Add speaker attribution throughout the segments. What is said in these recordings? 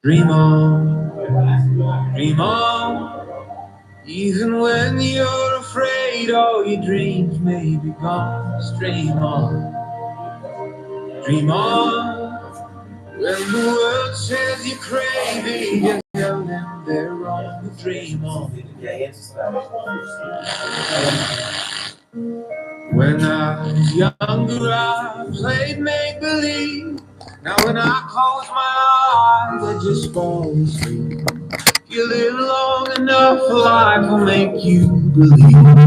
Speaker 1: Dream on, dream on. Even when you're afraid all your dreams may be gone. Just dream on. When the world says you're crazy, just tell them they're wrong. Dream on. When I was younger, I played make believe. Now when I close my eyes, I just fall asleep. You live long enough, life will make you believe.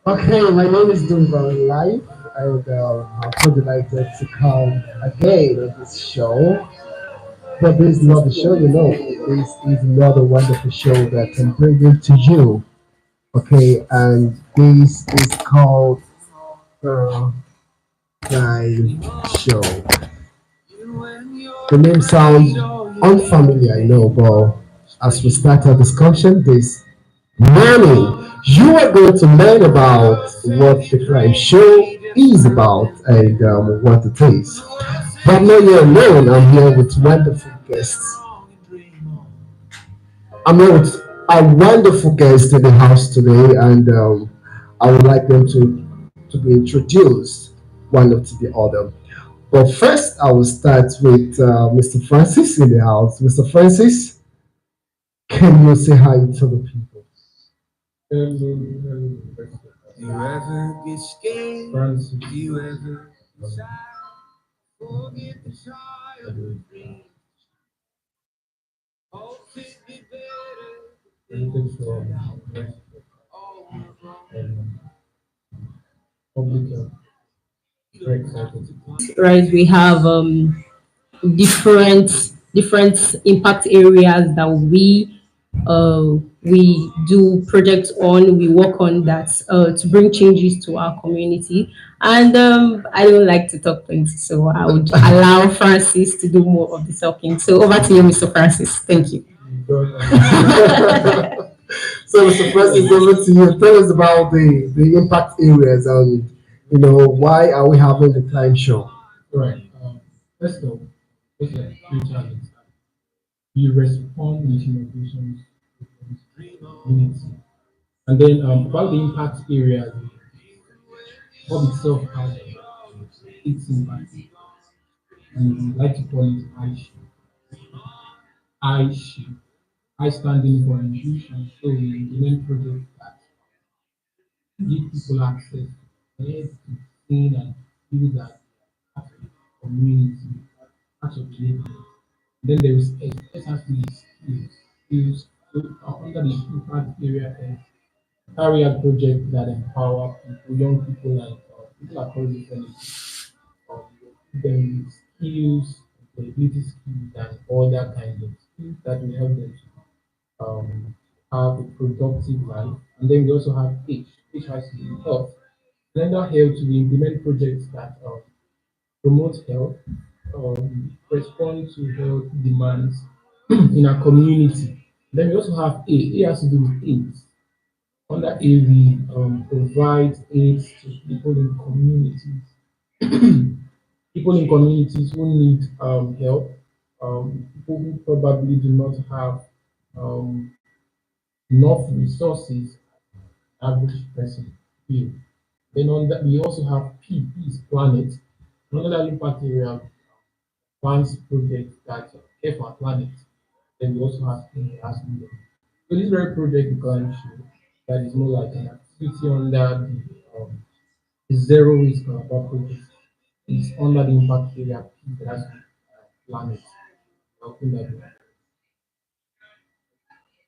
Speaker 2: Okay, my name is Dumbari Life, and I'm so delighted to come again on this show. But this is not the show, this is another wonderful show that I'm bringing to you. Okay, and this is called uh, Clime Show. The name sounds unfamiliar, I know, but as we start our discussion this morning, you are going to learn about what the Clime Show is about and what it is. But I'm not here alone, I'm here with wonderful guests. I'm here with a wonderful guest in the house today, and I would like them to be introduced one after the other. But first, I will start with Mr. Francis in the house. Mr. Francis, can you say hi to the people?
Speaker 1: You ever get scared?
Speaker 2: Francis.
Speaker 1: You ever decide? Forget the childhood dreams. Hope it be better. All wrong.
Speaker 3: Right, we have different impact areas that we do projects on, we work on that to bring changes to our community. And I don't like to talk plenty, so I would allow Francis to do more of the talking. So over to you, Mr. Francis. Thank you.
Speaker 2: So, Mr. Francis, over to you. Tell us about the impact areas and why are we having the Time Show?
Speaker 4: Right. Let's go. Let's like future you respond with innovations to the community. And then about the impact areas, Bob itself has its impact. And we like to call it I shape. I standing for inclusion. So we implement projects that give people access to seen and feel that part of the community, part of the neighborhood. Then there is essentially skills. Skills under the impact area carry out projects that empower people, young people, and people across different ages. Give them skills, employability skills, and other kinds of skills that will help them to have a productive life. And then we also have H. H has to do with health. Lender help to implement projects that promote health, respond to health demands in our community. Then we also have A. A has to do with AIDS. Under A, we provide aids to people in communities, people in communities who need help, people who probably do not have um, enough resources, average person feel. Then on that, we also have P. P is planet. Another impact area plans projects that care for our planet. Then we also have A as well. So this very project you can show that is more like an activity under the Zero Waste Calabar project. It's under the impact area P that has planet. Helping them.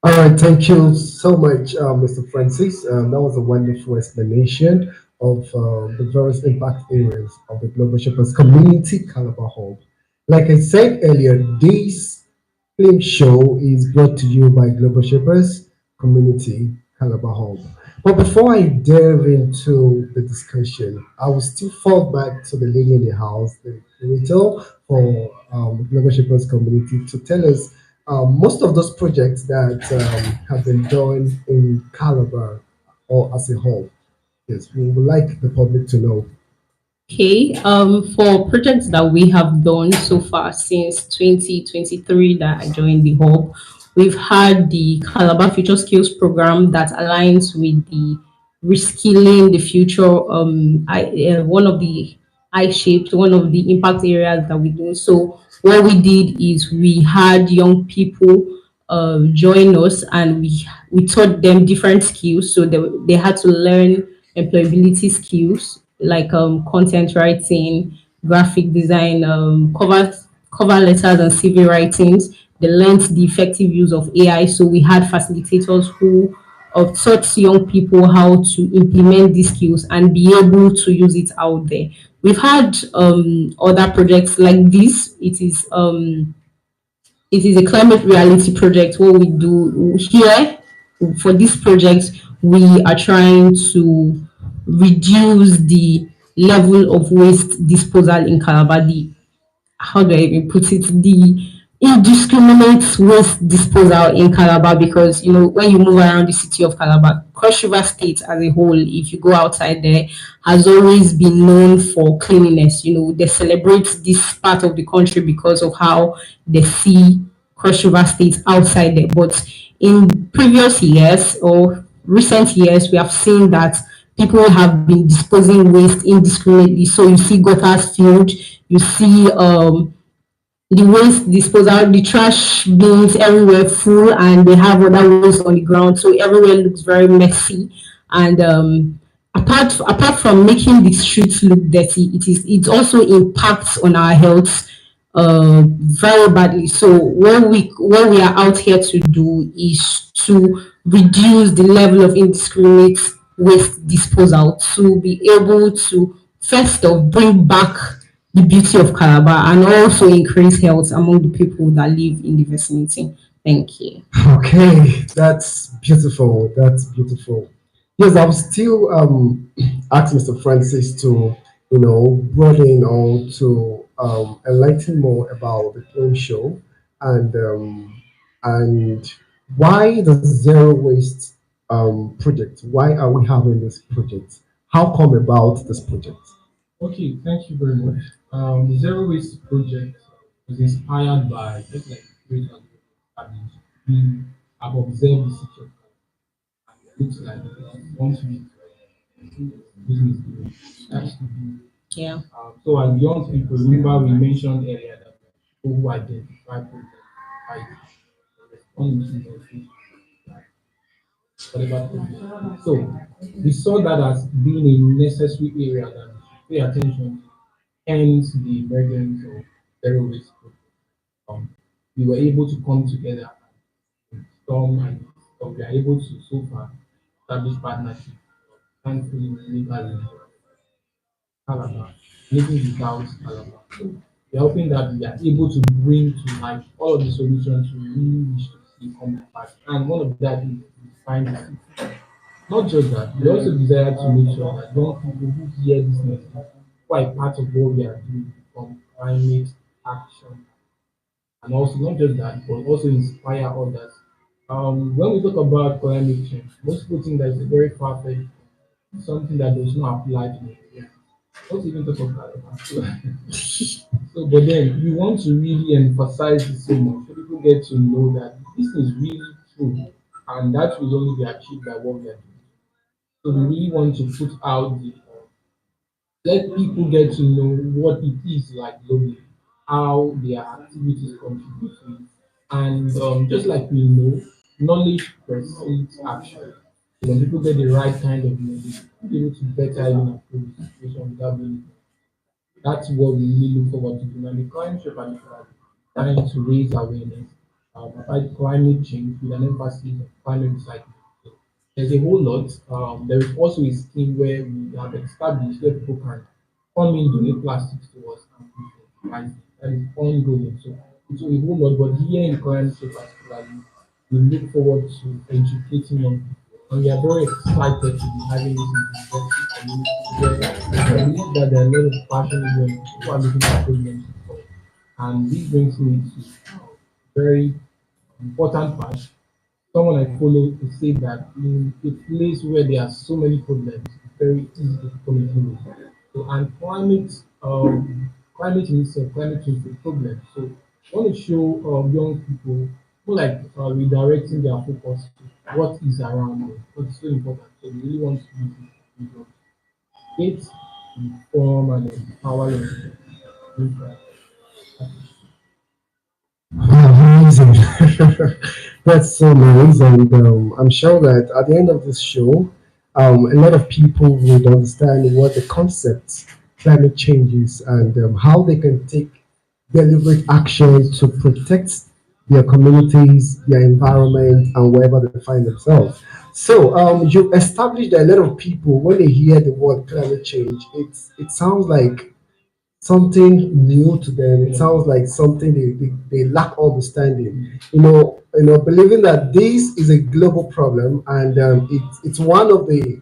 Speaker 2: All right, thank you so much, Mr. Francis. That was a wonderful explanation of the various impact areas of the Global Shapers Community Calabar Hub. Like I said earlier, this Clime Show is brought to you by Global Shapers Community Calabar Hub. But before I delve into the discussion, I will still fall back to the lady in the house, the curator for Global Shapers Community, to tell us most of those projects that have been done in Calabar or as a whole. Yes, we would like the public to know.
Speaker 3: Okay, for projects that we have done so far since 2023 that I joined the hub, we've had the Calabar Future Skills program that aligns with the reskilling the future. One of the I shaped one of the impact areas that we do. So what we did is we had young people join us, and we taught them different skills. So they had to learn employability skills like content writing, graphic design, cover letters and CV writings. They learned the effective use of AI. So we had facilitators who taught young people how to implement these skills and be able to use it out there. We've had other projects like this. It is a climate reality project. What we do here for this project, we are trying to reduce the level of waste disposal in Calabar, the how do I even put it, the indiscriminate waste disposal in Calabar, because when you move around the city of Calabar, Cross River State as a whole, if you go outside there, has always been known for cleanliness. They celebrate this part of the country because of how they see Cross River State outside there. But in previous years or recent years, we have seen that people have been disposing waste indiscriminately. So you see gutters filled, you see the waste disposal, the trash bins everywhere full, and they have other waste on the ground. So everywhere looks very messy. And apart from making the streets look dirty, it also impacts on our health very badly. So what we are out here to do is to reduce the level of indiscriminate waste disposal, to be able to first off bring back the beauty of Calabar and also increase health among the people that live in the vicinity. Thank you.
Speaker 2: Okay, that's beautiful. That's beautiful. Yes, I will still ask Mr. Francis to, broaden or to enlighten more about the claim show and why the zero waste project. Why are we having this project? How come about this project?
Speaker 4: Okay, thank you very much. The Zero Waste Project was inspired by just like great established. We have observed the city of Ghana. It looks like once we business doing that's to do.
Speaker 3: Yeah.
Speaker 4: So as young people, remember we mentioned earlier that people who identify problems right respond to those issues, like whatever problem. So we saw that as being a necessary area that we should pay attention to, hence the emergence of zero waste project. We were able to come together and storm and so we are able to so far establish partnership. Thankfully, we make our Calabar, making the cows Calabar. So we're hoping that we are able to bring to life all of the solutions we really wish to see come to pass. And one of that is to find the city. Not just that, we also desire to make sure that young people who hear this message, who are part of what we are doing, become climate action. And also not just that, but also inspire others. When we talk about climate change, most people think that it's a very far-fetched something that does not apply to Nigeria. Not even talk about that. So, but then we want to really emphasize it so much so people get to know that this is really true, and that will only be achieved by what we are doing. So we really want to put out the let people get to know what it is like globally, how their activities contribute to it. And just like we know, knowledge precedes action. So when people get the right kind of knowledge, they'll be able to better even approach the situation without being that's what we really look forward to doing. And the climate show particularly trying to raise awareness about climate change with an emphasis on climate recycling. So there's a whole lot. There is also a scheme where we have established where people can come in, donate plastics to us, and we utilize it. That is ongoing. So it's a whole lot, but here in Clime Show particularly, we look forward to educating young people. And we are very excited to be having this in the university community where I believe that there are a lot of passionate young people who are looking for problems to solve. And this brings me to very important part. Someone I follow to say that in a place where there are so many problems, it's very easy to become a hero. So, and climate in itself, climate change is a problem. So, I want to show young people who like redirecting their focus to what is around them, what is so important. So, we really want to use this to educate, inform, and empower young people.
Speaker 2: Amazing. That's so nice. And I'm sure that at the end of this show, a lot of people would understand what the concept climate change is and how they can take deliberate action to protect their communities, their environment, and wherever they find themselves. So, you've established that a lot of people, when they hear the word climate change, it sounds like something new to them. It
Speaker 4: Yeah.
Speaker 2: sounds like something they lack understanding. Believing that this is a global problem and it's one of the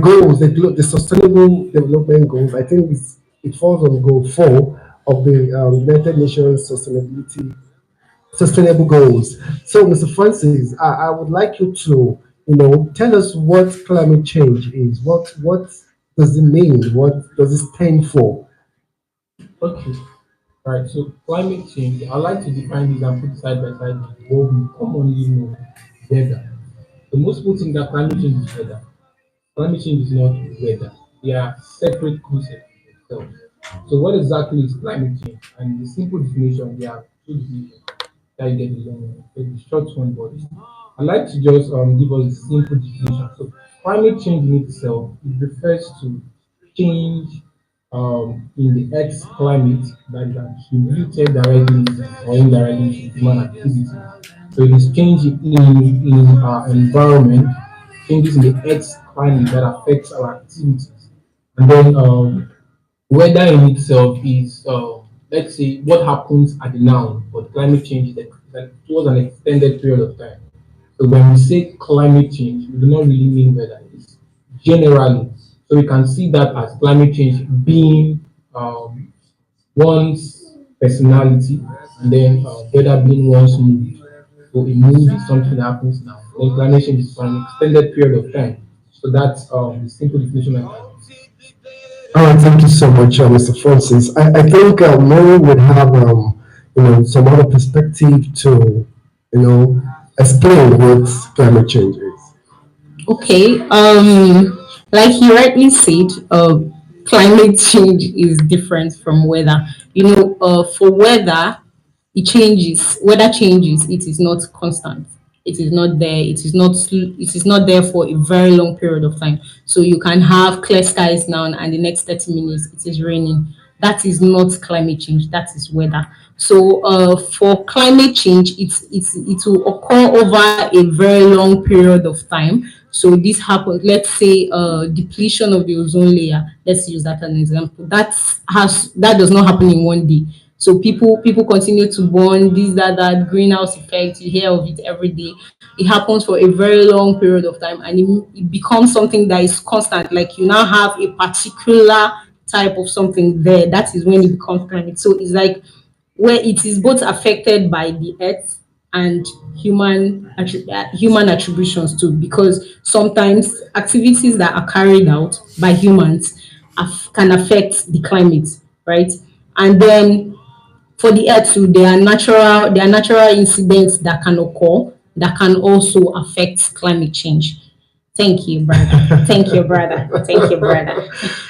Speaker 2: goals, the sustainable development goals. I think it falls on goal 4 of the United Nations sustainable goals. So, Mr. Francis, I would like you to tell us what climate change is. What does it mean? What does it stand for?
Speaker 4: Okay. Right, so climate change, I like to define this and put it side by side with what we commonly know, weather. So most people think that climate change is weather. Climate change is not weather. They are separate concepts themselves. So what exactly is climate change? And the simple definition, there are two definitions that you get the long one, the short one, but I like to just give us a simple definition. So climate change in itself, it refers to change in the Earth's climate that is attributed directly or indirectly to human activity. So it is change in our environment, changes in the Earth's climate that affects our activities. And then weather in itself is, let's say, what happens at the now, but climate change is towards an extended period of time. So when we say climate change, we do not really mean weather. It's generally. So we can see that as climate change being um, one's personality, and then weather being one's mood. So a mood is something that happens now. Then climate change is for an extended period of time. So that's the simple definition I can.
Speaker 2: All right, thank you so much, Mr. Francis. I think Mary would have some other perspective to explain what climate change is.
Speaker 3: Okay. Like you rightly said, climate change is different from weather. For weather, it changes. Weather changes. It is not constant. It is not there. It is not there for a very long period of time. So you can have clear skies now, and the next 30 minutes it is raining. That is not climate change. That is weather. So for climate change, it will occur over a very long period of time. So this happens. Let's say depletion of the ozone layer. Let's use that as an example. That does not happen in one day. So people continue to burn this, that greenhouse effect. You hear of it every day. It happens for a very long period of time, and it becomes something that is constant. Like you now have a particular type of something there. That is when it becomes climate. So it's like where it is both affected by the earth and human attributions too, because sometimes activities that are carried out by humans can affect the climate, right? And then for the earth too, there are natural incidents that can occur that can also affect climate change. Thank you, brother. Thank you, brother. Thank you, brother.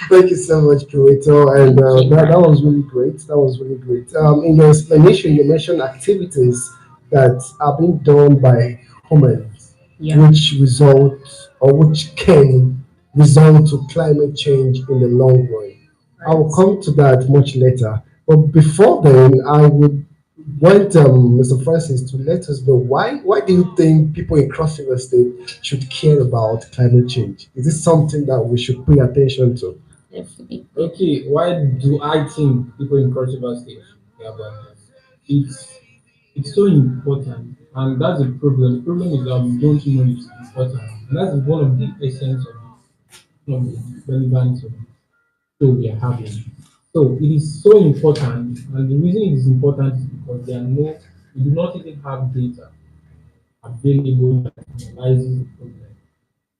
Speaker 2: Thank you so much, Curator. And
Speaker 3: Thank you,
Speaker 2: that
Speaker 3: brother.
Speaker 2: was really great. That was really great. In your explanation, you mentioned activities that are being done by humans,
Speaker 3: Yeah.
Speaker 2: which result or which can result to climate change in the long run. I will
Speaker 3: Right.
Speaker 2: come to that much later. But before then, I would want Mr. Francis to let us know why do you think people in Cross River State should care about climate change? Is this something that we should pay attention to?
Speaker 3: Definitely.
Speaker 4: Okay, why do I think people in crossover stage care about this? It's so important, and that's the problem. The problem is that we don't know it's important, and that's one of the essence of it, one of the relevance of it. So we are having. So it is so important, and the reason it is important is because there are no, we do not even have data available that analyzes the problem.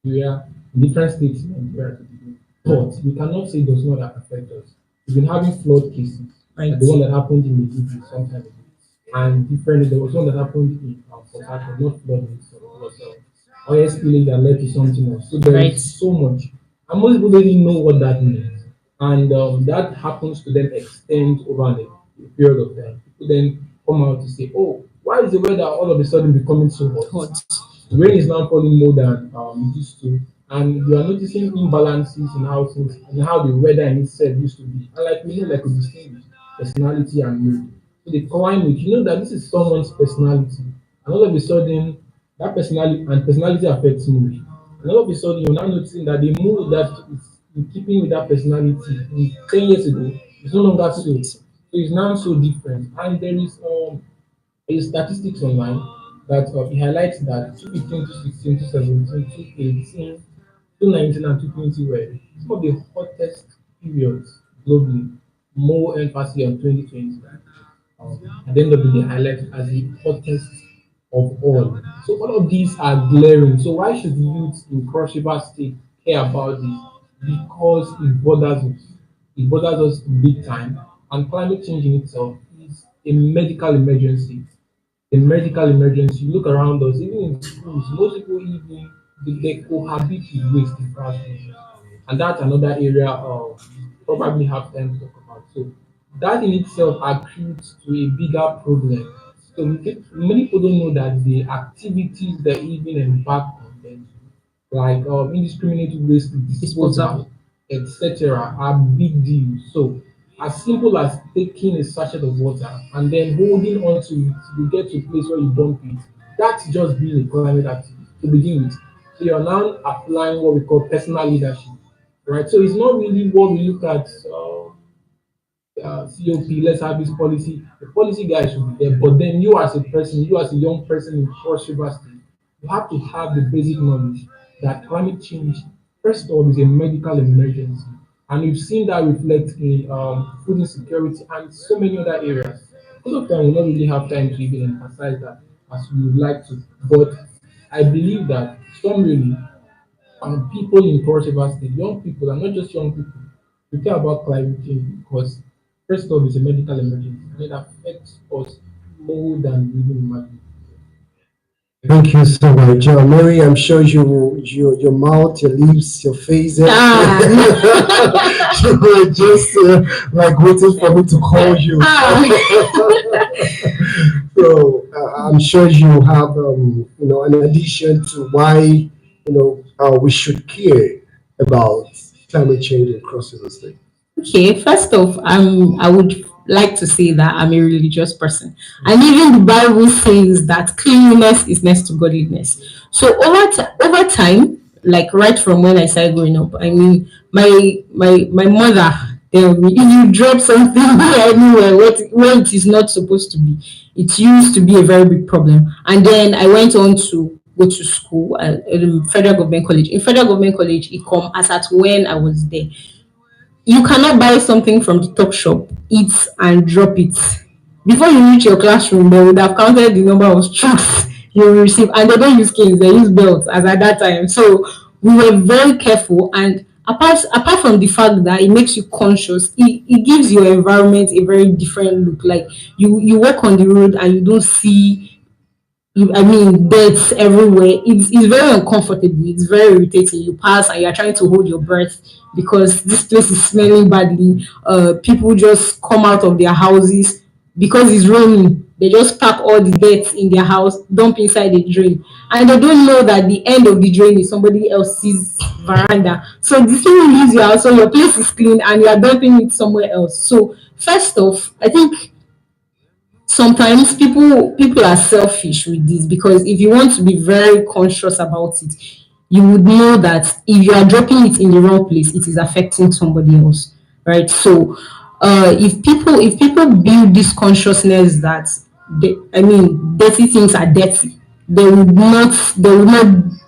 Speaker 4: We are in different states in Nigeria today, but we cannot say it does not affect us. We've been having flood cases,
Speaker 3: Right.
Speaker 4: like the one that happened in Medjugorje some time ago, and different. There was one that happened in Port Harcourt, not flooding, so it was oil spillage that led to something else. So there
Speaker 3: Right.
Speaker 4: is so much, and most people don't even know what that means, and that happens to them extend over a period of time. People then come out to say, "Oh, why is the weather all of a sudden becoming so hot?"
Speaker 3: Hot.
Speaker 4: Rain is now falling more than it used to, and you are noticing imbalances in how things and how the weather in itself used to be. And like we know, like we distinguish personality and mood. So the climate, you know that this is someone's personality, and all of a sudden that personality affects mood. And all of a sudden you're now noticing that the mood that is in keeping with that personality 10 years ago is no longer so. So it's now so different, and there is statistics online that it highlights that 2015, 2016, 2017, 2018, 2019, and 2020 were some of the hottest periods globally. More emphasis on 2020. At the end of the day, highlighted as the hottest of all. So all of these are glaring. So why should the youth in Cross River State care about this? Because it bothers us. It bothers us big time. And climate change in itself is a medical emergency. A medical emergency. You look around us, even in schools, most people even they cohabit with waste in classrooms, and that's another area of probably have time to talk about. So that in itself accrues to a bigger problem. So many people don't know that the activities that even impact on them, like indiscriminate waste
Speaker 3: Disposal.
Speaker 4: disposal, etc., are big deals. So as simple as taking a sachet of water and then holding on to it, you get to a place where you dump it. That's just being a climate activist to begin with. So you're now applying what we call personal leadership, right? So it's not really what we look at. COP, let's have this policy. The policy guy should be there, but then you as a person, you as a young person in Cross River State, you have to have the basic knowledge that climate change, first of all, is a medical emergency. And we've seen that reflect in food insecurity and so many other areas. Because of time, we don't really have time to even emphasize that as we would like to. But I believe that some really people in Cross River State, young people, and not just young people, we care about climate change because, first of all, it's a medical emergency and it affects us more than we even imagine.
Speaker 2: Thank you so much, Mary. I'm sure your mouth, your lips, your face,
Speaker 3: Ah.
Speaker 2: you were just like waiting for me to call you. So I'm sure you have, an addition to why, we should care about climate change across the state.
Speaker 3: Okay, first off, I would like to say that I'm a religious person, and even the Bible says that cleanliness is next to godliness. So over time, like right from when I started growing up, I mean, my mother tell me if you drop something anywhere where it is not supposed to be, it used to be a very big problem. And then I went on to go to school at Federal Government College. In Federal Government College, it come as at when I was there. You cannot buy something from the top shop, eat and drop it. Before you reach your classroom, they would have counted the number of strokes you will receive. And they don't use canes, they use belts as at that time. So we were very careful. And apart from the fact that it makes you conscious, it gives your environment a very different look. Like you walk on the road and you don't see I mean, birds everywhere. It's very uncomfortable. It's very irritating. You pass and you're trying to hold your breath because this place is smelling badly. People just come out of their houses because it's raining. They just pack all the dirt in their house, dump inside the drain, and they don't know that the end of the drain is somebody else's veranda. So the thing leaves your house, so your place is clean, and you are dumping it somewhere else. So first off, I think sometimes people are selfish with this because if you want to be very conscious about it, you would know that if you are dropping it in the wrong place, it is affecting somebody else, right? So, if people build this consciousness that dirty things are dirty, they would not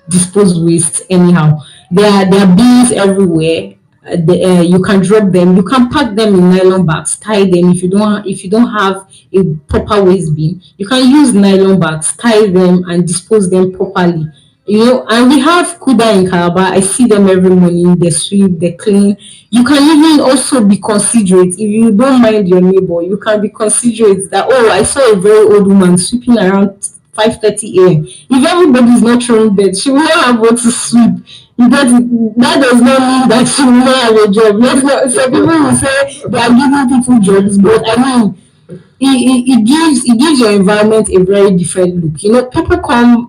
Speaker 3: dispose waste anyhow. There are bins everywhere. You can drop them. You can pack them in nylon bags, tie them. If you don't have a proper waste bin, you can use nylon bags, tie them, and dispose them properly. And we have Kuda in Calabar. I see them every morning. They sweep, they clean. You can even also be considerate. If you don't mind your neighbor, you can be considerate that, oh, I saw a very old woman sweeping around 5:30 a.m. If everybody is not throwing bed, she will not have what to sweep. That does not mean that she will not have a job. Let's not, some people will say they are giving people jobs, but it gives your environment a very different look.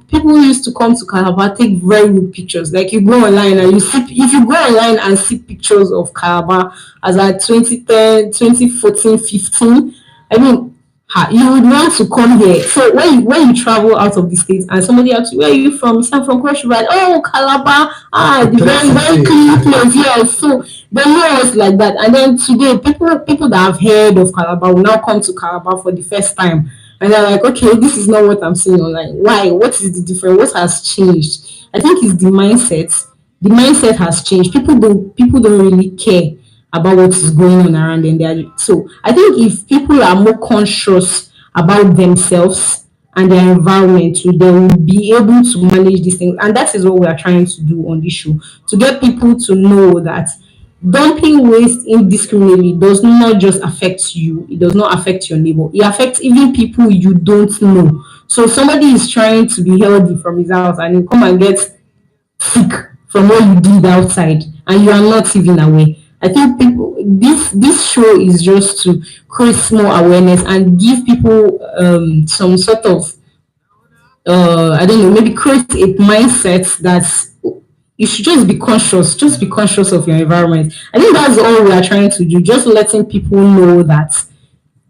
Speaker 3: People used to come to Calabar, take very good pictures. Like you go online and you see, if you go online and see pictures of Calabar as at 2010, 2014, 15, I mean, you would want to come here. So when you travel out of the state and somebody asks you, where are you from? You say, "I'm from Cross River." Oh, Calabar. The very, very clean place. Yeah. So they know us like that. And then today, people that have heard of Calabar will now come to Calabar for the first time. And they're like, okay, this is not what I'm seeing online. Why? What is the difference? What has changed? I think it's the mindset. The mindset has changed. People don't really care about what is going on around them. So I think if people are more conscious about themselves and their environment, they will be able to manage these things. And that is what we are trying to do on this show, to get people to know that dumping waste indiscriminately does not just affect you, it does not affect your neighbor, it affects even people you don't know. So somebody is trying to be healthy from his house and he come and get sick from what you did outside and you are not even aware. I think people this show is just to create more awareness and give people some sort of I don't know, maybe create a mindset that you should just be conscious of your environment. I think that's all we are trying to do, just letting people know that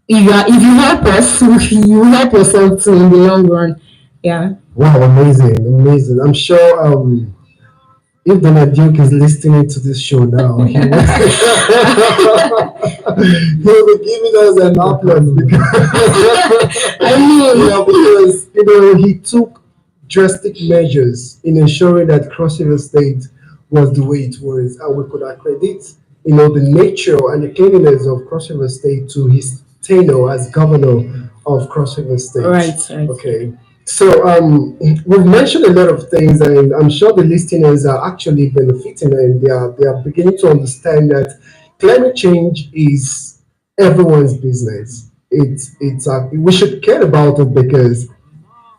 Speaker 3: if you help us, you help yourself too in the long run. Yeah.
Speaker 2: Wow, amazing, amazing. I'm sure if Donald Duke is listening to this show now, he will, he will be giving us an upload because,
Speaker 3: I mean,
Speaker 2: because he took drastic measures in ensuring that Cross River State was the way it was, and we could accredit the nature and the cleanliness of Cross River State to his tenure as governor of Cross River State.
Speaker 3: right, right.
Speaker 2: Okay. So we've mentioned a lot of things, and I'm sure the listeners are actually benefiting, and they are beginning to understand that climate change is everyone's business. It's we should care about it because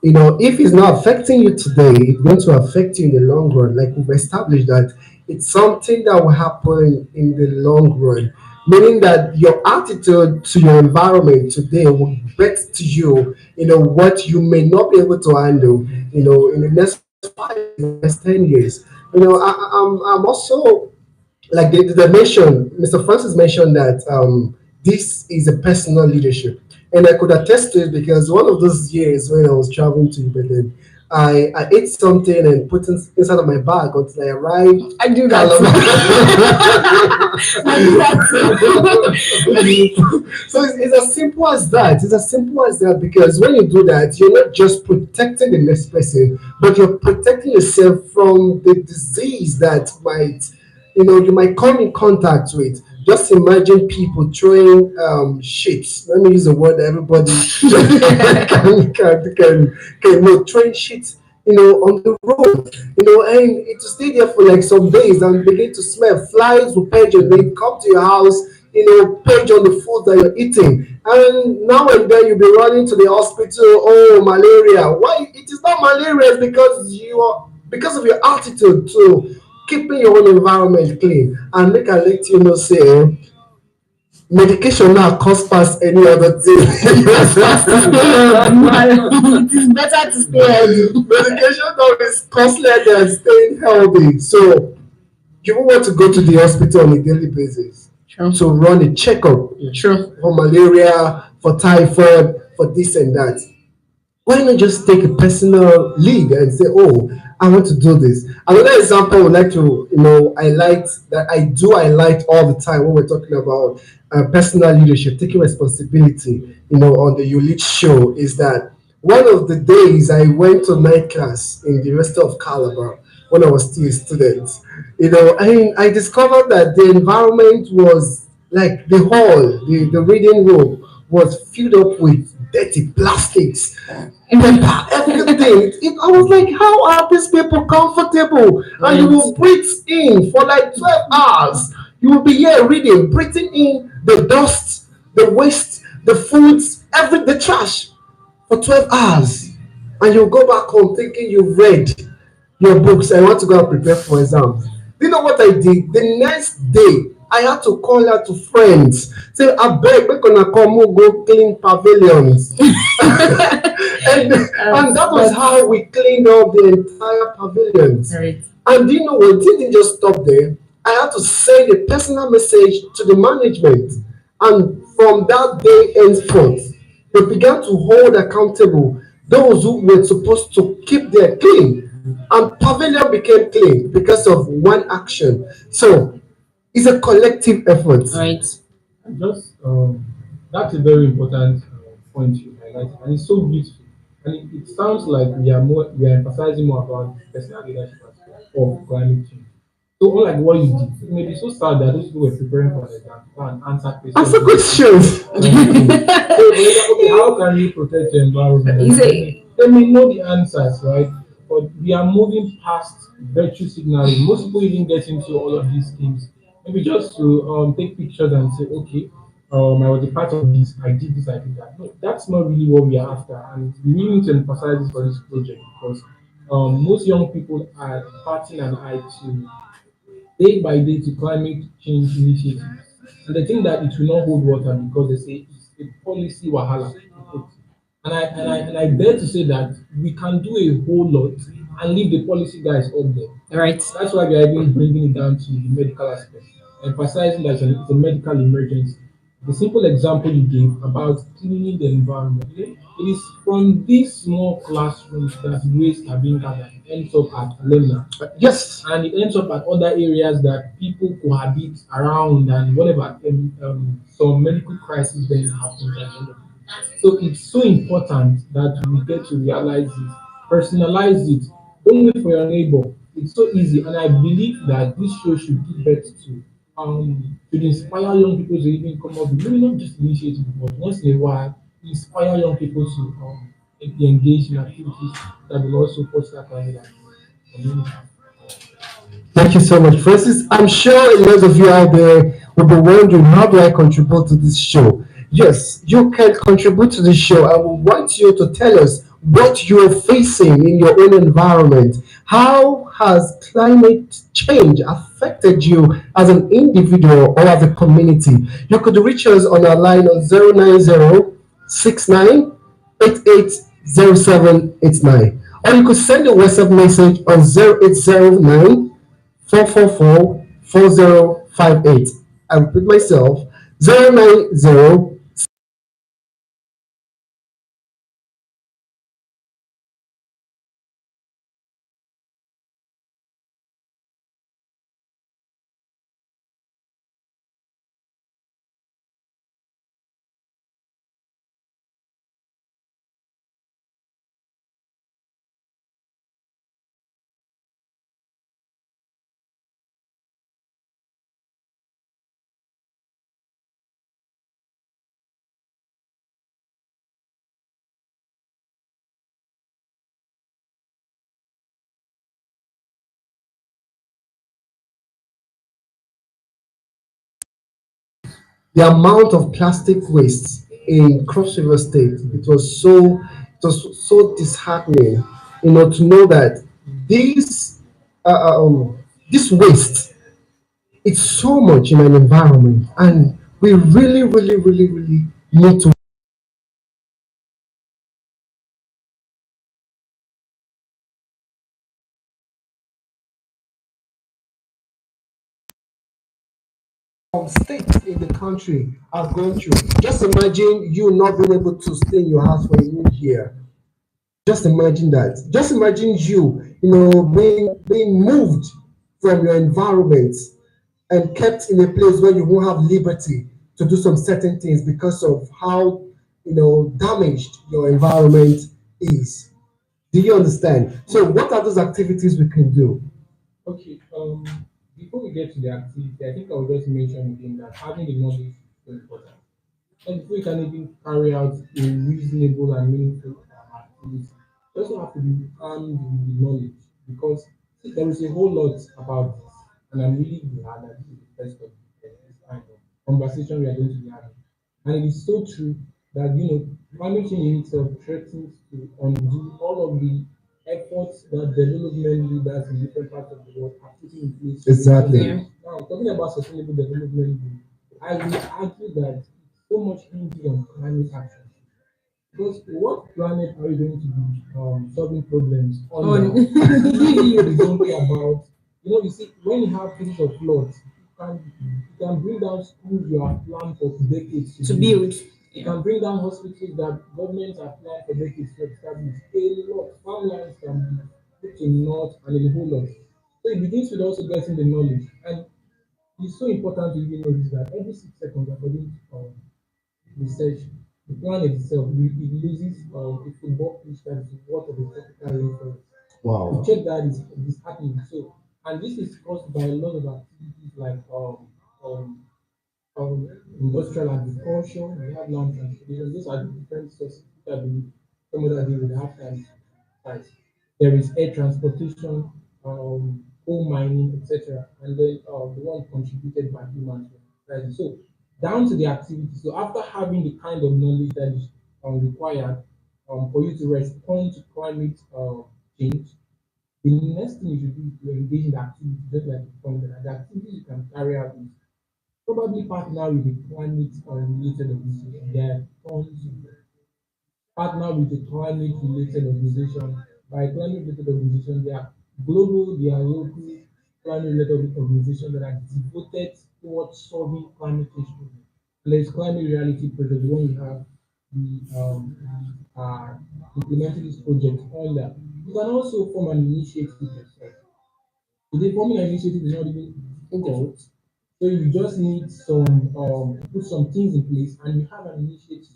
Speaker 2: if it's not affecting you today, it's going to affect you in the long run. Like we've established that it's something that will happen in the long run, meaning that your attitude to your environment today will bet to you, what you may not be able to handle, in the next 5 years, in the next 10 years. I'm also like they mentioned, Mr. Francis mentioned that this is a personal leadership. And I could attest to it because one of those years when I was traveling to Ibadan, I ate something and put it inside of my bag until I arrived.
Speaker 3: I do that. I do that.
Speaker 2: So it's as simple as that. It's as simple as that because when you do that, you're not just protecting the next person, but you're protecting yourself from the disease that you might come in contact with. Just imagine people throwing shit. Let me use a word that everybody can throwing shit, on the road, and it will stay there for like some days and begin to smell. Flies will page and they come to your house, page on the food that you're eating. And now and then you'll be running to the hospital. Oh, malaria. Why? It is not malaria, it's because of your attitude to keeping your own environment clean. And make I let you know, say, medication now costs past any other thing.
Speaker 3: It is better to stay healthy.
Speaker 2: Medication now is costlier than staying healthy. So you won't want to go to the hospital on a daily basis
Speaker 3: Sure.
Speaker 2: to run a checkup
Speaker 3: Sure.
Speaker 2: for malaria, for typhoid, for this and that. Why not just take a personal lead and say, oh, I want to do this. Another example I would like to, I liked that I liked all the time when we're talking about personal leadership, taking responsibility, on the You Lead show is that one of the days I went to night class in the University of Calabar when I was still a student, I discovered that the environment was like the hall, the reading room was filled up with dirty plastics, paper, everything. I was like, how are these people comfortable? And you
Speaker 3: Right.
Speaker 2: will breathe in for like 12 hours. You will be here reading, breathing in the dust, the waste, the foods, the trash for 12 hours. And you go back home thinking you've read your books. I want to go and prepare for exams. Do you know what I did? The next day, I had to call out to friends. Say, I beg, we're gonna come, we'll go clean pavilions. And that was
Speaker 3: That's
Speaker 2: how we cleaned up the entire pavilions.
Speaker 3: right.
Speaker 2: And you know what? It didn't just stop there. I had to send a personal message to the management. And from that day henceforth, they began to hold accountable those who were supposed to keep their clean. And pavilion became clean because of one action. So it's a collective effort.
Speaker 3: Right.
Speaker 4: And just that's a very important point you highlighted, and it's so beautiful. And it sounds like we are emphasizing more about personal leadership aspect of climate change. So unlike what you did, it may be so sad that those people were preparing for an exam and answer questions
Speaker 2: Answer
Speaker 4: related
Speaker 2: questions.
Speaker 4: to climate change. So they were like, okay, how can we protect the environment?
Speaker 3: Is
Speaker 4: And
Speaker 3: it
Speaker 4: they may know the answers, right? But we are moving past virtue signaling. Most people even get into all of these things maybe just to take pictures and say, okay, I was a part of this, I did that. No, that's not really what we are after. And we really need to emphasize this for this project because most young people are batting an eye to day by day to climate change initiatives. And they think that it will not hold water because they say it's a policy wahala. And I dare to say that we can do a whole lot and leave the policy guys up there.
Speaker 3: right?
Speaker 4: That's why we are even bringing it down to the medical aspect, emphasizing that it's a medical emergency. The simple example you gave about cleaning the environment, it is from these small classrooms that waste are being gathered. It ends up at Lemna,
Speaker 2: Yes.
Speaker 4: and it ends up at other areas that people cohabit around and whatever. Some medical crisis then happens at the end of it. So it's so important that we get to realize it, personalize it. Don't wait for your neighbor. It's so easy, and I believe that this show should give birth to inspire young people to even come up with maybe not just initiative, but once in a while inspire young people to be engaged in activities that will also foster climate action community.
Speaker 2: Thank you so much, Francis. I'm sure a lot of you out there will be wondering how do I contribute to this show? Yes, you can contribute to this show. I will want you to tell us what you're facing in your own environment. How has climate change affected you as an individual or as a community? You could reach us on our line on 09069880789. Or you could send a WhatsApp message on 0809 444 4058. I repeat myself 090. The amount of plastic waste in Cross River State, it was so disheartening, to know that these uh, uh, um, this waste, it's so much in an environment, and we really, really, really, really need to states in the country are going through. Just imagine you not being able to stay in your house for a new year. Just imagine that. Just imagine you being moved from your environment and kept in a place where you won't have liberty to do some certain things because of how damaged your environment is. Do you understand? So what are those activities we can do?
Speaker 4: Okay, before we get to the activity, I think I will just mention again that having the knowledge is so important. And before you can even carry out a reasonable and meaningful activity, you also have to be armed with the knowledge because see, there is a whole lot about this, and I'm really glad that this is the first of this kind of conversation we are going to be having. And it is so true that climate change in itself threatens to undo all of the efforts that development leaders in different parts of the world are putting in place.
Speaker 2: Exactly.
Speaker 3: Yeah.
Speaker 4: Now, talking about sustainable development, I will argue that it's so much hinges on climate action. Because what planet are you going to be solving problems on
Speaker 3: On.
Speaker 4: now? It is only about, you see, when you have cases of floods, you can bring down schools you have planned for decades to
Speaker 3: To
Speaker 4: build.
Speaker 3: build.
Speaker 4: You
Speaker 3: Yeah.
Speaker 4: can bring down hospitals that governments have planned for decades to establish. A lot. Farmlands can be put to naught and a whole lot. So it begins with also getting the knowledge. And it's so important to even notice that every 6 seconds, according to research, the planet itself, it loses a football pitch that is worth of a tropical rainforest. To
Speaker 2: Wow.
Speaker 4: check that is happening. So, and this is caused by a lot of activities like um, industrial agriculture, we have land transportation. Those are the different sources which I believe some other day would have time to cite. There is air transportation, coal mining, etc. And then the one contributed by humans. Right? So down to the activity. So after having the kind of knowledge that is required for you to respond to climate change, the next thing you should do is to engage in the activity, just like the point that the activities you can carry out is probably partner with the climate related organization. There are tons of them. Partner with a climate related organization. By climate related organization, they are global, they are local climate related organizations that are devoted towards solving climate change problems. And there's climate reality project, the one we have, the implementing this project on that. You can also form an initiative yourself. Today, forming an initiative is not even difficult. So you just need some put some things in place and you have an initiative.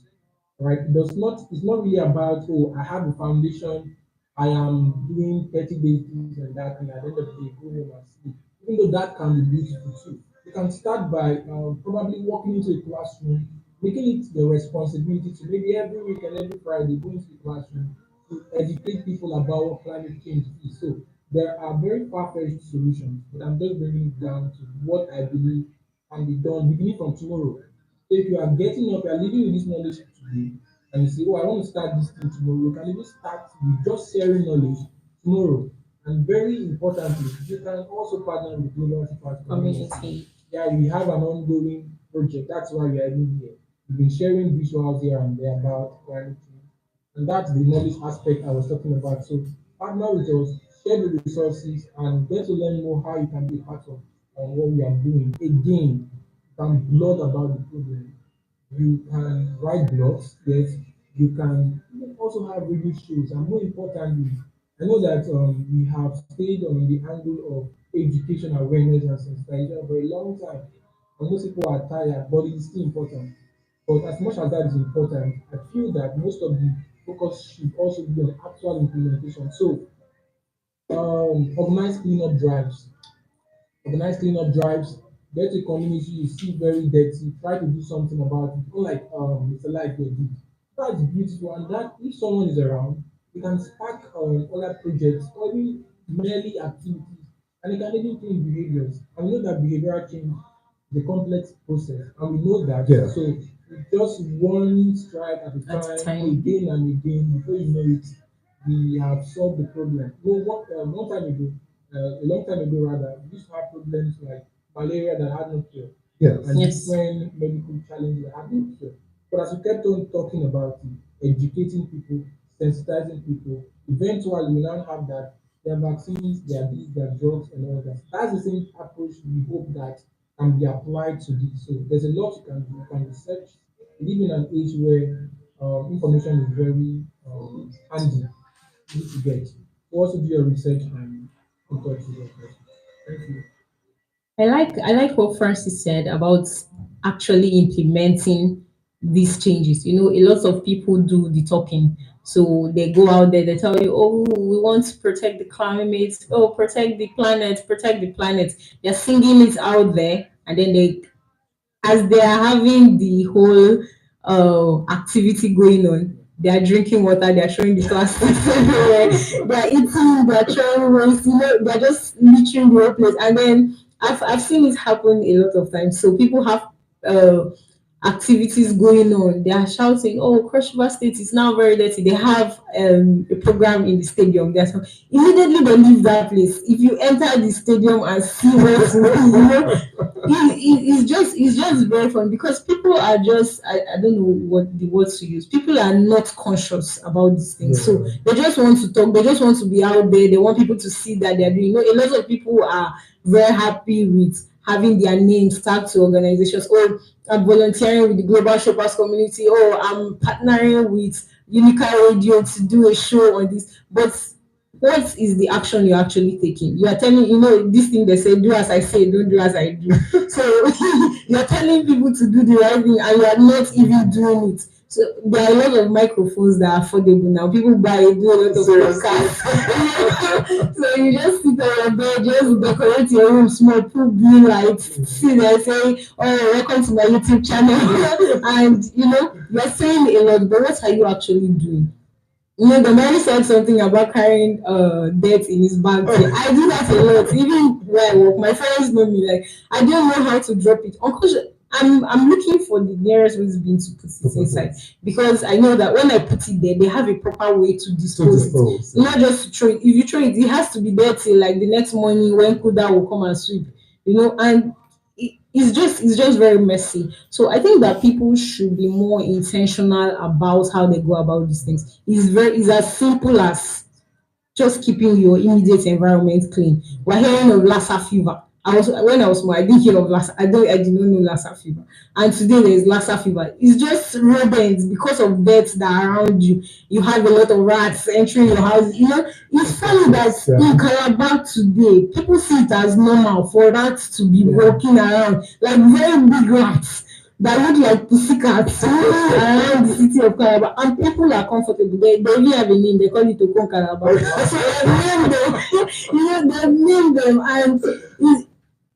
Speaker 4: Right? It does not it's not really about oh I have a foundation, I am doing 30 days this and that and at the end of the day go home and sleep. Even though that can be beautiful too. You can start by probably walking into a classroom, making it the responsibility to maybe every week and every Friday go into the classroom to educate people about what climate change is. So there are very far-fetched solutions, but I'm just bringing it down to what I believe can be done beginning from tomorrow. So if you are getting up, you are living with this knowledge today, and you say, "Oh, I want to start this thing tomorrow," you can even start with just sharing knowledge tomorrow. And very importantly, you can also partner with global shapers community.
Speaker 3: Community.
Speaker 4: Yeah, we have an ongoing project. That's why we are even here. We've been sharing visuals here and there about climate change. And that's the knowledge aspect I was talking about. So partner with us, share the resources, and get to learn more how you can be a part of what we are doing. Again, you can blog about the problem. You can write blogs, yes. You can also have radio shows, and more importantly, I know that we have stayed on the angle of education, awareness, and sensitization for a long time, and most people are tired, but it is still important. But as much as that is important, I feel that most of the focus should also be on actual implementation. So, organize cleanup drives, get a community you see very dirty, try to do something about it. Unlike Mr. Life they did. That's beautiful, and that if someone is around, you can spark other projects or even merely activities, and it can even change behaviors. And we know that behavioral change is a complex process, and we know that.
Speaker 2: Yeah.
Speaker 4: So it's just one strike at a
Speaker 3: At a
Speaker 4: time,
Speaker 3: time.
Speaker 4: again and again, before you know it, we have solved the problem. One time ago, a long time ago rather, we used to have problems like malaria that had no cure
Speaker 2: Yes.
Speaker 4: and
Speaker 3: Yes.
Speaker 4: different medical challenges that had no cure. But as we kept on talking about it, educating people, sensitizing people, eventually we now have that there are vaccines, there are these, there are drugs and all that. That's the same approach we hope that can be applied to this. So there's a lot you can do. You can research. We live in an age where information is very handy, easy to get. Also do your research and put out to your question. Thank you.
Speaker 3: I like what Francis said about actually implementing these changes. A lot of people do the talking. So they go out there, they tell you, oh, we want to protect the climate, oh, protect the planet, protect the planet. They're singing it out there, and then as they are having the whole activity going on, they are drinking water, they are showing the plastics everywhere, they are eating, they are throwing waste, they're just littering the whole place. And then I've seen it happen a lot of times. So people have uh, activities going on. They are shouting, "Oh, Cross River State is now very dirty." They have a program in the stadium. There's immediately they leave that place. If you enter the stadium and see what's it's just very fun because people are just I don't know what the words to use. People are not conscious about these things, so they just want to talk. They just want to be out there. They want people to see that they're doing. A lot of people are very happy with having their names tagged to organizations. Oh, I'm volunteering with the Global Shapers community. Oh, I'm partnering with Unica Radio to do a show on this. But what is the action you're actually taking? You are telling, this thing they say, do as I say, don't do as I do. So you're telling people to do the right thing and you are not even doing it. So there are a lot of microphones that are affordable now. People buy, do a lot of podcasts. So you just sit on your bed, just decorate your room small, put blue lights, see there saying, oh, welcome to my YouTube channel. And you're saying a lot, but what are you actually doing? The man said something about carrying debt in his bag. I do that a lot. Even where I work, my friends know me. Like I don't know how to drop it. I'm looking for the nearest waste bin to put it inside because I know that when I put it there, they have a proper way to dispose it. Not just to throw it. If you throw it, it has to be there till like the next morning when Kuda will come and sweep. And it's just very messy. So I think that people should be more intentional about how they go about these things. It's as simple as just keeping your immediate environment clean. We're hearing of Lassa fever. When I was small, I didn't hear of Lassa. I did not know Lassa fever. And today there is Lassa fever. It's just rodents because of birds that are around you. You have a lot of rats entering your house. It's funny that in Calabar today, people see it as normal for rats to be walking around like very big rats that look like pussycats around the city of Calabar, and people are comfortable. They even have a name. They call it Okon Calabar. So they name them. They name them, and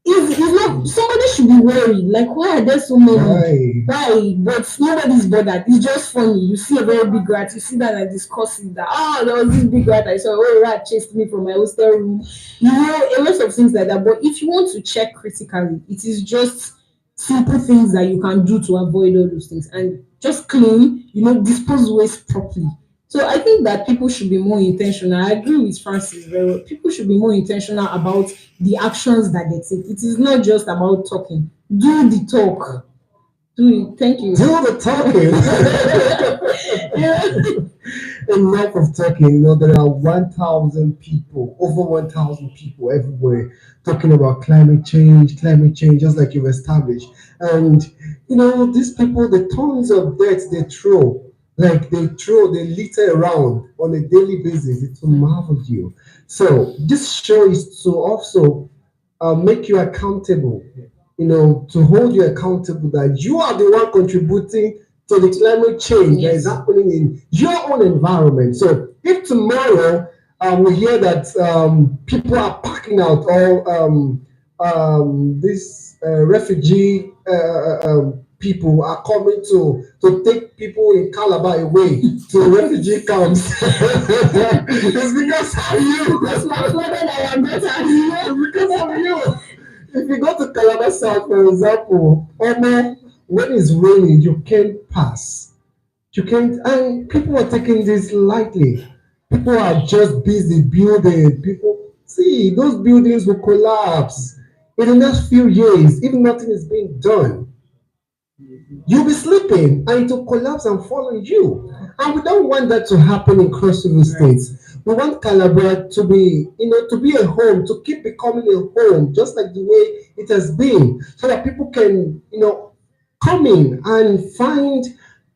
Speaker 3: it's not. Somebody should be worried. Like, why are there so many? Why? But nobody's bothered. It's just funny. You see a very big rat. You see that and discuss it. That there was this big rat I saw. Oh, rat chased me from my hostel room. A lot of things like that. But if you want to check critically, it is just simple things that you can do to avoid all those things and just clean, dispose waste properly. So I think that people should be more intentional. I agree with Francis very well. People should be more intentional about the actions that they take. It is not just about talking. Do the talk. Do it. Thank you.
Speaker 2: Do the talking. Enough of talking. There are 1,000 people, over 1,000 people everywhere talking about climate change, just like you've established. And, these people, the tons of dirt they throw, they litter around on a daily basis. It will marvel you. So, this show is to also make you accountable, to hold you accountable that you are the one contributing to the climate change that is happening in your own environment. So if tomorrow we hear that people are packing out all this refugee people are coming to take people in Calabar away to refugee camps. It's because of you.
Speaker 3: That's my father that I am better.
Speaker 2: It's because of you. If you go to Calabar South, for example, when it's raining, you can't pass. You can't, and people are taking this lightly. People are just busy building. People see those buildings will collapse in the next few years if nothing is being done. You'll be sleeping and it will collapse and fall on you. And we don't want that to happen in Cross River States. We want Calabar to be, to be a home, to keep becoming a home, just like the way it has been, so that people can, come in and find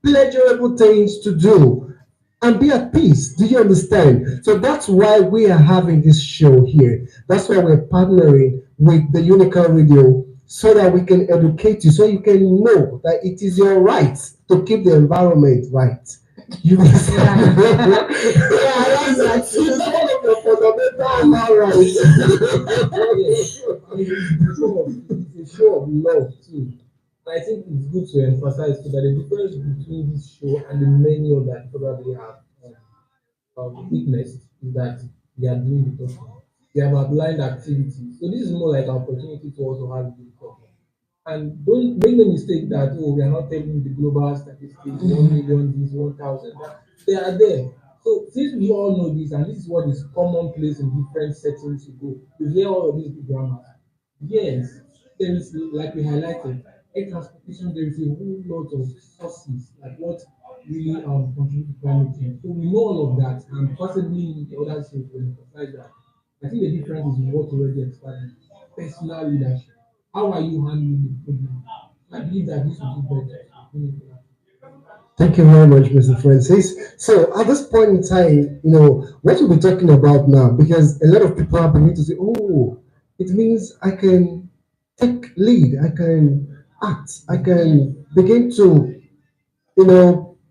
Speaker 2: pleasurable things to do. and be at peace. Do you understand? So that's why we are having this show here. That's why we're partnering with the Unicorn Radio so that we can educate you, so you can know that it is your right to keep the environment right. You understand?
Speaker 3: Yeah. Yeah, I love
Speaker 2: it's,
Speaker 3: that.
Speaker 2: it's one of your fundamental human rights.
Speaker 4: Yes, and it's a show of love too. I think it's good to emphasize too that the difference between this show and the many others you probably have witnessed is that we are doing the talking. We have outlined activities. So this is more like an opportunity to also have the talking. And don't make no mistake that oh we are not telling you the global statistics, 1 million this, 1,000 that they are there. So since we all know this and this is what is commonplace in different settings you go, you hear all of these big grammars. Yes, there is like we highlighted, air transportation, there is a whole lot of sources, like what really contribute to climate change. So we know all of that and possibly in the other shows will emphasize that. I think the difference is what already established. Personal leadership. How are you handling the problem? I believe that this will do better.
Speaker 2: Thank you very much, Mr. Francis. So at this point in time, what we'll be talking about now, because a lot of people are beginning to say, oh, it means I can take lead, I can act, I can begin to,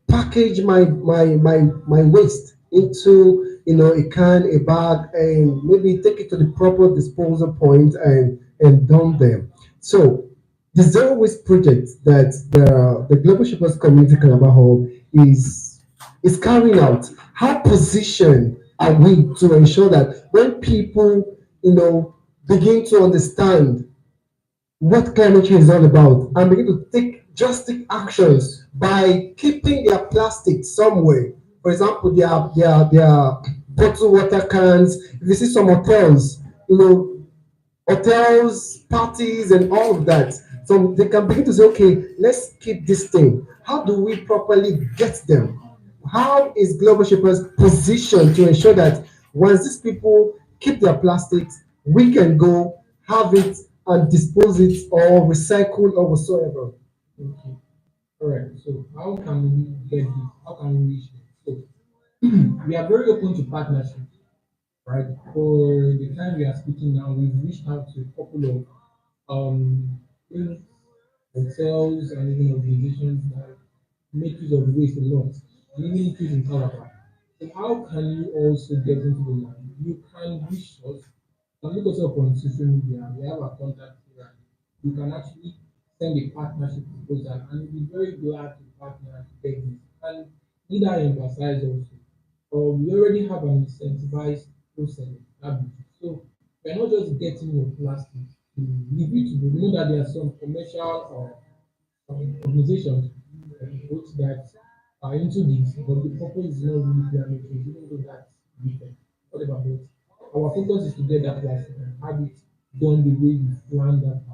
Speaker 2: package my waste into, a can, a bag, and maybe take it to the proper disposal point and dump them. So the Zero Waste project that the Global Shapers Community Calabar Hub is carrying out, how positioned are we to ensure that when people, begin to understand what climate change is all about and begin to take drastic actions by keeping their plastic somewhere. For example, their bottled water cans. If you see some hotels, hotels, parties, and all of that. So they can begin to say, okay, let's keep this thing. How do we properly get them? How is Global Shapers positioned to ensure that once these people keep their plastics, we can go have it and dispose it or recycle or whatsoever?
Speaker 4: Okay. All right. So how can we get this? How can we reach it? So we are very open to partnership, right? For the time we are speaking now, we've reached out to a couple of things, hotels and even organizations that make use of waste a lot, and even increase in Calabar. So how can you also get into the line? You can reach us. You can look us up on social media. We have our contact here. You can actually send a partnership proposal, and we'll be very glad to partner to get this. And need I emphasize also, we already have an incentivized process. So we're not just getting your plastic to leave it to go. We know that there are some commercial organizations both that are into this, but the purpose is not really climate change, even though that's different. Whatever, but our focus is to get that plastic and have it done the way we planned that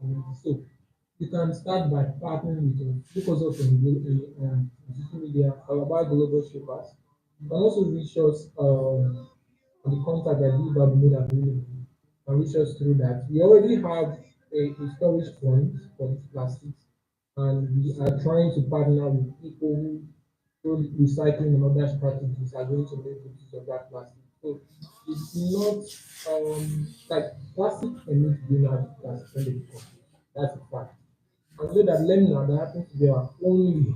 Speaker 4: community. So you can start by partnering with us. Look us up on social media, Calabar Global Shapers. You can also reach us on the contact that we have made available. And reach us through that. We already have a storage point for these plastics, and we are trying to partner with people who through recycling and other strategies are going to make good use of that plastic. So it's not like plastic emits greenhouse gas when they decomp. That's a fact. And know that lemon that happens to be our only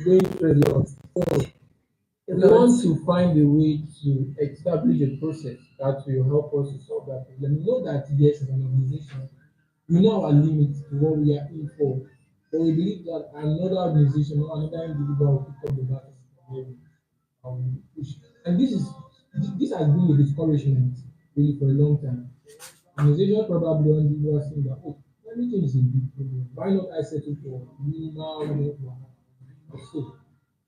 Speaker 4: going through a lot. So we want to find a way to establish a process that will help us to solve that problem. We know that yes, as an organization, we know our limits to what we are in for, but we believe that another organization or another individual will pick up the baton from where we push. And this has been a discouragement really for a long time. Organizations probably don't individuals think that oh, climate change is a big problem. Why not I settle for minimal, so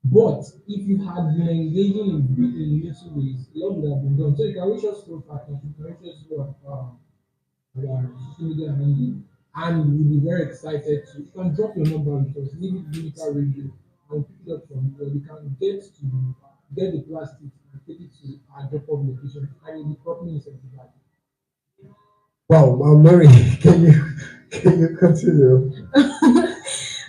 Speaker 4: but if you had been engaging in little ways, a lot would have been done. So you can reach us through partners, you can reach us through our social media handle, and we'll be very excited to. You can drop your number with us, leave it Unica Radio, and we'll pick it up from where we can get the plastic and take it to our drop-off location, and you'll be properly incentivized.
Speaker 2: Wow, Mary, can you continue?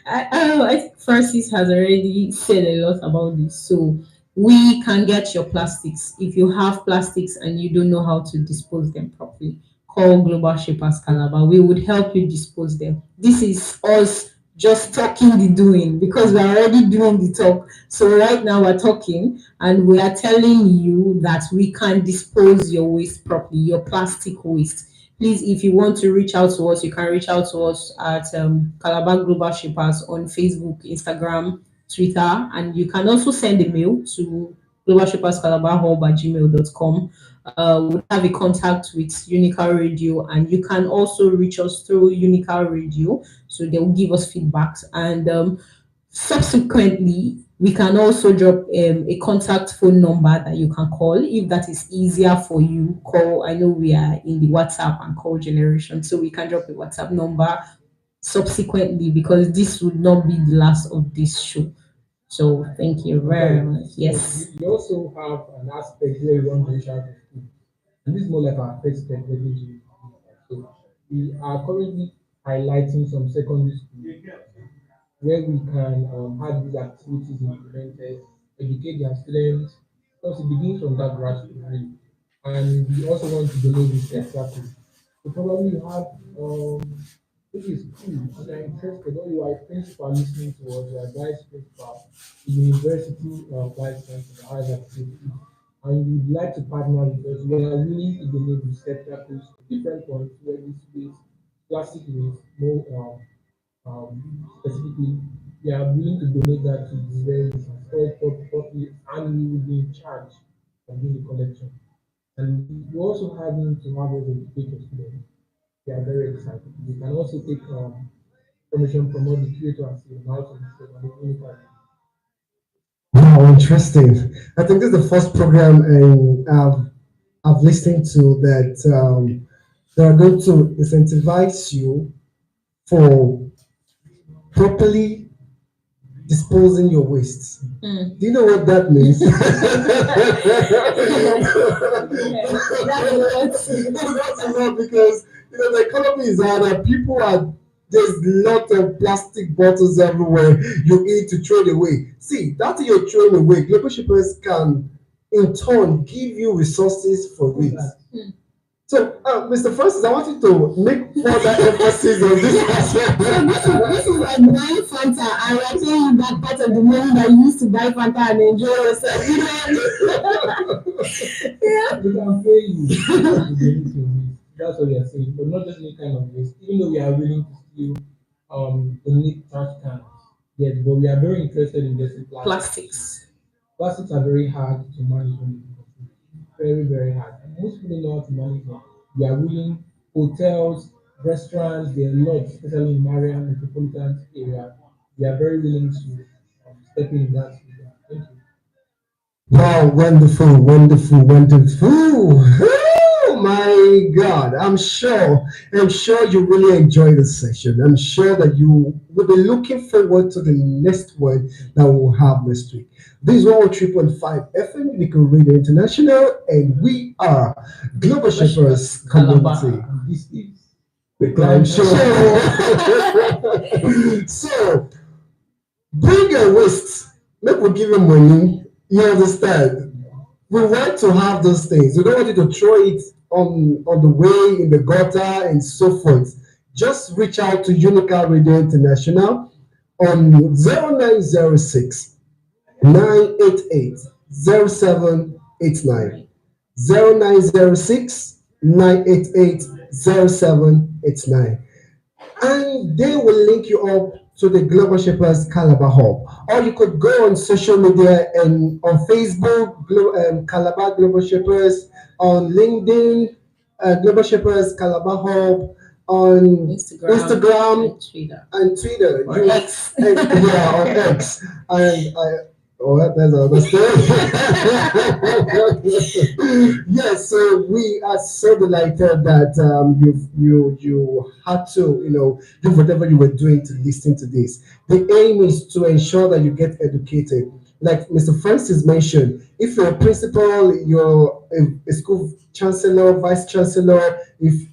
Speaker 3: I think Francis has already said a lot about this. So we can get your plastics. If you have plastics and you don't know how to dispose them properly, call Global Shapers Calabar. We would help you dispose them. This is us just talking the doing because we're already doing the talk. So right now we're talking and we are telling you that we can dispose your waste properly, your plastic waste. Please, if you want to reach out to us, you can reach out to us at Calabar Global Shapers on Facebook, Instagram, Twitter, and you can also send a mail to globalshaperscalabarhub@gmail.com. We would have a contact with Unical Radio, and you can also reach us through Unical Radio, so they will give us feedbacks. And subsequently, we can also drop a contact phone number that you can call if that is easier for you. Call. I know we are in the WhatsApp and call generation, so we can drop a WhatsApp number subsequently because this would not be the last of this show. So thank you very
Speaker 4: Okay,
Speaker 3: much.
Speaker 4: so
Speaker 3: Yes.
Speaker 4: we also have an aspect where we want to reach out to school, and this is more like our first step getting to. So we are currently highlighting some secondary schools where we can have these activities implemented, educate their students, because it begins from that grassroots really. And we also want to donate this extra to. So probably you have which is cool and you're interested, or you are a principal listening to us, you are a vice principal, the university vice chancellor has activity, and you'd like to partner with us, we are willing to donate receptacles to different points where this waste, plastic waste, more specifically, we are willing to donate that to this very mission, store it properly, and we will be in charge of doing the collection. And we also having to have us educate the students. We are very excited. We can also take permission from all the creators in how to show and the unified.
Speaker 2: Wow, interesting. I think this is the first program I've listened to that they are going to incentivize you for properly disposing your waste.
Speaker 3: Mm.
Speaker 2: Do you know what that means?
Speaker 3: That's a lot.
Speaker 2: That's a lot because the economy is hard and people are there's lot of plastic bottles everywhere you eat to throw it away. See, that thing you're throwing away, global shippers can in turn give you resources for it.
Speaker 3: Mm.
Speaker 2: So, Mr. Francis, I want you to make further emphasis on this aspect.
Speaker 3: So this is like buying Fanta and you're paying you back part of the money that you used to buy Fanta and enjoy yourself. You know? Yeah.
Speaker 4: We can pay you to donate your waste. That's what we are saying, but not just any kind of waste. Even though we are willing to still donate trash cans, yes, but we are very interested in getting plastic.
Speaker 3: Plastics.
Speaker 4: Plastics are very hard to manage when you do it. Very, very hard. And most people know how to manage them. We are willing, hotels, restaurants, there are lots, especially in Mariam metropolitan area. We are very willing to step in that regard. Thank you.
Speaker 2: Wow, wonderful, wonderful, wonderful. Oh my God. I'm sure you really enjoy this session. I'm sure that you will be looking forward to the next one that we'll have next week. This is 103.5 FM, Nickel Radio International, and we are Global Shapers Community.
Speaker 3: Calabar.
Speaker 4: And this is
Speaker 2: The Clime Show. So, bring your waste. Make we give you money. You understand? We want to have those things. We don't want you to throw it on the way in the gutter and so forth. Just reach out to Unica Radio International on 0906 988 0789. 0906 988 0789, and they will link you up to the Global Shapers Calabar Hub. Or you could go on social media and on Facebook, Calabar Global Shapers, on LinkedIn, Global Shapers Calabar Hub, on
Speaker 3: Instagram
Speaker 2: Instagram
Speaker 3: and Twitter.
Speaker 2: and Twitter.
Speaker 3: Or X.
Speaker 2: Yeah, on X. And oh, that's another story. Yes, so we are so delighted that you had to do whatever you were doing to listen to this. The aim is to ensure that you get educated. Like Mr. Francis mentioned, if you're a principal, you're a school chancellor, vice chancellor, if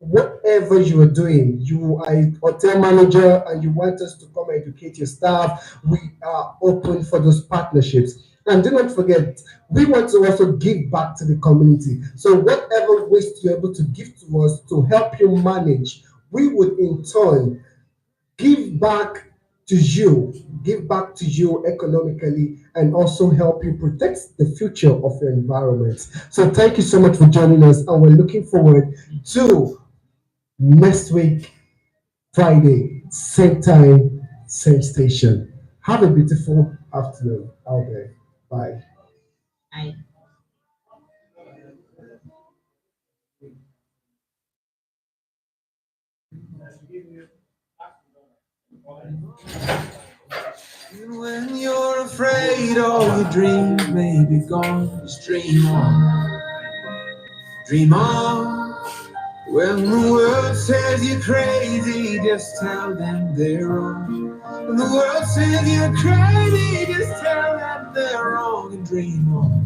Speaker 2: whatever you are doing, you are a hotel manager and you want us to come educate your staff, we are open for those partnerships. And do not forget, we want to also give back to the community. So whatever waste you're able to give to us to help you manage, we would in turn give back to you, give back to you economically, and also help you protect the future of your environment. So thank you so much for joining us, and we're looking forward to next week, Friday, same time, same station. Have a beautiful afternoon out there. Bye.
Speaker 3: I
Speaker 1: And when you're afraid all your dreams may be gone, just dream on, dream on. When the world says you're crazy, just tell them they're wrong. When the world says you're crazy, just tell them they're wrong and dream on.